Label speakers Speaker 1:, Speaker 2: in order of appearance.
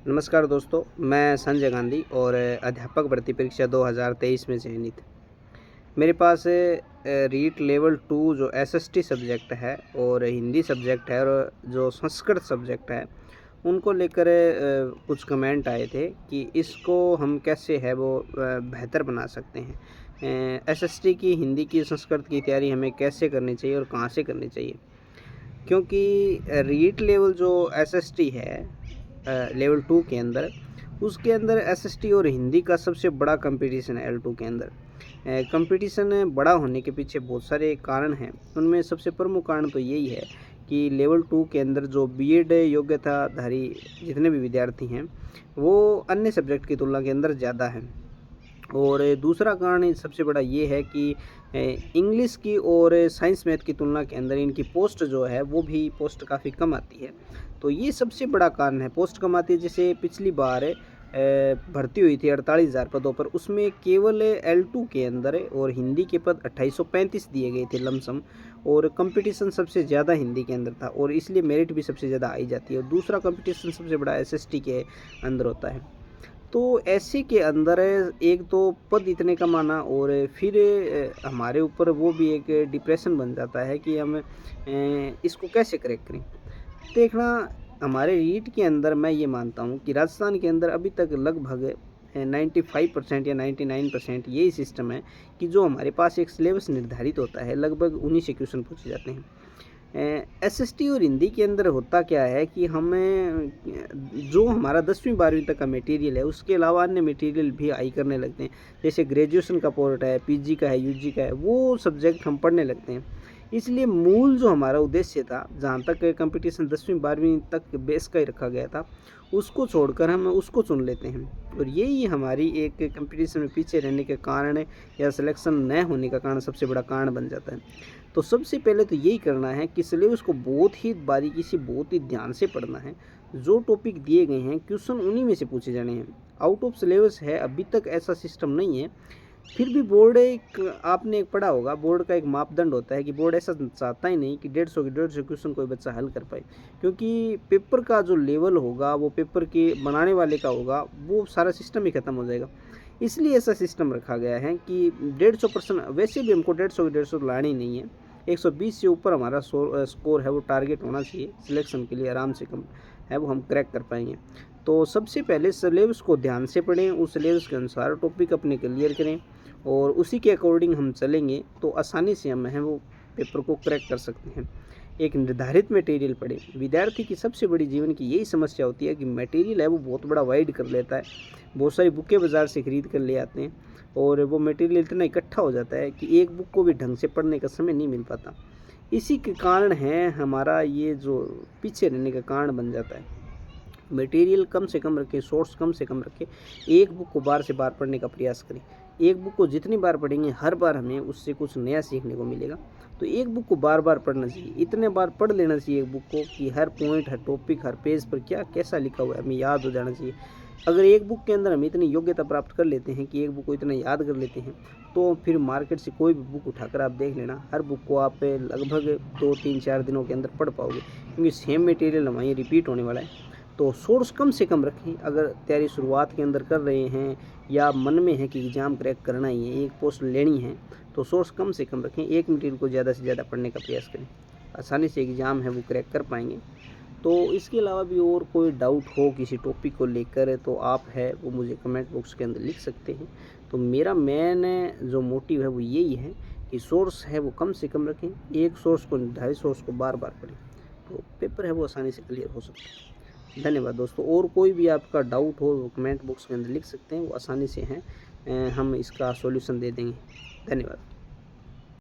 Speaker 1: नमस्कार दोस्तों, मैं संजय गांधी और अध्यापक भर्ती परीक्षा 2023 में चयनित। मेरे पास रीट लेवल 2 जो एसएसटी सब्जेक्ट है और हिंदी सब्जेक्ट है और जो संस्कृत सब्जेक्ट है, उनको लेकर कुछ कमेंट आए थे कि इसको हम कैसे है वो बेहतर बना सकते हैं। एसएसटी की, हिंदी की, संस्कृत की तैयारी हमें कैसे करनी चाहिए और कहाँ से करनी चाहिए? क्योंकि रीट लेवल जो एसएसटी है लेवल 2 के अंदर, उसके अंदर एसएसटी और हिंदी का सबसे बड़ा कंपटीशन है L2 के अंदर। कंपटीशन बड़ा होने के पीछे बहुत सारे कारण हैं। उनमें सबसे प्रमुख कारण तो यही है कि लेवल 2 के अंदर जो बीएड योग्यताधारी जितने भी विद्यार्थी हैं, वो अन्य सब्जेक्ट की तुलना के अंदर ज़्यादा हैं। और दूसरा कारण सबसे बड़ा ये है कि इंग्लिश की और साइंस मैथ की तुलना के अंदर इनकी पोस्ट जो है वो भी पोस्ट काफ़ी कम आती है। तो ये सबसे बड़ा कारण है, पोस्ट कम आती है। जैसे पिछली बार भर्ती हुई थी 48,000 पदों पर, उसमें केवल L2 के अंदर और हिंदी के पद 2835 दिए गए थे लमसम, और कंपटीशन सबसे ज़्यादा हिंदी के अंदर था और इसलिए मेरिट भी सबसे ज़्यादा आई जाती है। और दूसरा कंपटीशन सबसे बड़ा एसएसटी के अंदर होता है। तो ऐसे के अंदर एक तो पद इतने कम आना और फिर हमारे ऊपर वो भी एक डिप्रेशन बन जाता है कि हम इसको कैसे क्रैक करें। देखना, हमारे रीट के अंदर मैं ये मानता हूँ कि राजस्थान के अंदर अभी तक लगभग 95% या 99% यही सिस्टम है कि जो हमारे पास एक सिलेबस निर्धारित होता है, लगभग उन्हीं से क्वेश्चन पूछे जाते हैं। एसएसटी और हिंदी के अंदर होता क्या है कि हमें जो हमारा 10वीं 12वीं तक का मटेरियल है, उसके अलावा अन्य मटेरियल भी हाई करने लगते हैं। जैसे ग्रेजुएशन का पोर्ट है, पीजी का है, यूजी का है, वो सब्जेक्ट हम पढ़ने लगते हैं। इसलिए मूल जो हमारा उद्देश्य था, जहाँ तक कंपटीशन 10वीं 12वीं तक बेस का ही रखा गया था, उसको छोड़कर हम उसको चुन लेते हैं। और यही हमारी एक कंपटीशन में पीछे रहने के कारण या सिलेक्शन न होने का कारण, सबसे बड़ा कारण बन जाता है। तो सबसे पहले तो यही करना है कि सिलेबस को बहुत ही बारीकी से, बहुत ही ध्यान से पढ़ना है। जो टॉपिक दिए गए हैं, क्वेश्चन उन्हीं में से पूछे जाने हैं। आउट ऑफ सिलेबस है, अभी तक ऐसा सिस्टम नहीं है। फिर भी बोर्ड एक, आपने एक पढ़ा होगा, बोर्ड का एक मापदंड होता है कि बोर्ड ऐसा चाहता ही नहीं कि 150 क्वेश्चन कोई बच्चा हल कर पाए, क्योंकि पेपर का जो लेवल होगा, वो पेपर के बनाने वाले का होगा, वो सारा सिस्टम ही खत्म हो जाएगा। इसलिए ऐसा सिस्टम रखा गया है कि 150%, वैसे भी हमको 150 लानी नहीं है। 120 से ऊपर हमारा स्कोर है, वो टारगेट होना चाहिए सिलेक्शन के लिए। आराम से कम है वो हम क्रैक कर पाएंगे। तो सबसे पहले सिलेबस को ध्यान से पढ़ें, उस सिलेबस के अनुसार टॉपिक अपने क्लियर करें और उसी के अकॉर्डिंग हम चलेंगे तो आसानी से हम है वो पेपर को क्रैक कर सकते हैं। एक निर्धारित मटेरियल पढ़ें। विद्यार्थी की सबसे बड़ी जीवन की यही समस्या होती है कि मटेरियल है वो बहुत बड़ा वाइड कर लेता है। बहुत सारी बुकें बाज़ार से खरीद कर ले आते हैं और वो मटेरियल इतना इकट्ठा हो जाता है कि एक बुक को भी ढंग से पढ़ने का समय नहीं मिल पाता। इसी के कारण है हमारा ये जो पीछे रहने का कारण बन जाता है। मटेरियल कम से कम रखें, सोर्स कम से कम रखें। एक बुक को बार से बार पढ़ने का प्रयास करें। एक बुक को जितनी बार पढ़ेंगे, हर बार हमें उससे कुछ नया सीखने को मिलेगा। तो एक बुक को बार बार पढ़ना चाहिए, इतने बार पढ़ लेना चाहिए एक बुक को कि हर पॉइंट, हर टॉपिक, हर पेज पर क्या कैसा लिखा हुआ है हमें याद हो जाना चाहिए। अगर एक बुक के अंदर हम इतनी योग्यता प्राप्त कर लेते हैं कि एक बुक को इतना याद कर लेते हैं, तो फिर मार्केट से कोई भी बुक उठाकर आप देख लेना, हर बुक को आप लगभग 2 3 4 दिनों के अंदर पढ़ पाओगे, क्योंकि सेम मटेरियल हमारी रिपीट होने वाला है। तो सोर्स कम से कम रखें। अगर तैयारी शुरुआत के अंदर कर रहे हैं या मन में है कि एग्ज़ाम क्रैक करना ही है, एक पोस्ट लेनी है, तो सोर्स कम से कम रखें। एक मटेरियल को ज़्यादा से ज़्यादा पढ़ने का प्रयास करें, आसानी से एग्ज़ाम है वो क्रैक कर पाएंगे। तो इसके अलावा भी और कोई डाउट हो किसी टॉपिक को लेकर, तो आप है वो मुझे कमेंट बॉक्स के अंदर लिख सकते हैं। तो मेरा मेन जो मोटिव है वो यही है कि सोर्स है वो कम से कम रखें, एक सोर्स को, निर्धारित सोर्स को बार बार पढ़ें, तो पेपर है वो आसानी से क्लियर हो सकता है। धन्यवाद दोस्तों। और कोई भी आपका डाउट हो वो कमेंट बॉक्स के अंदर लिख सकते हैं, वो आसानी से हैं, हम इसका सॉल्यूशन दे देंगे। धन्यवाद।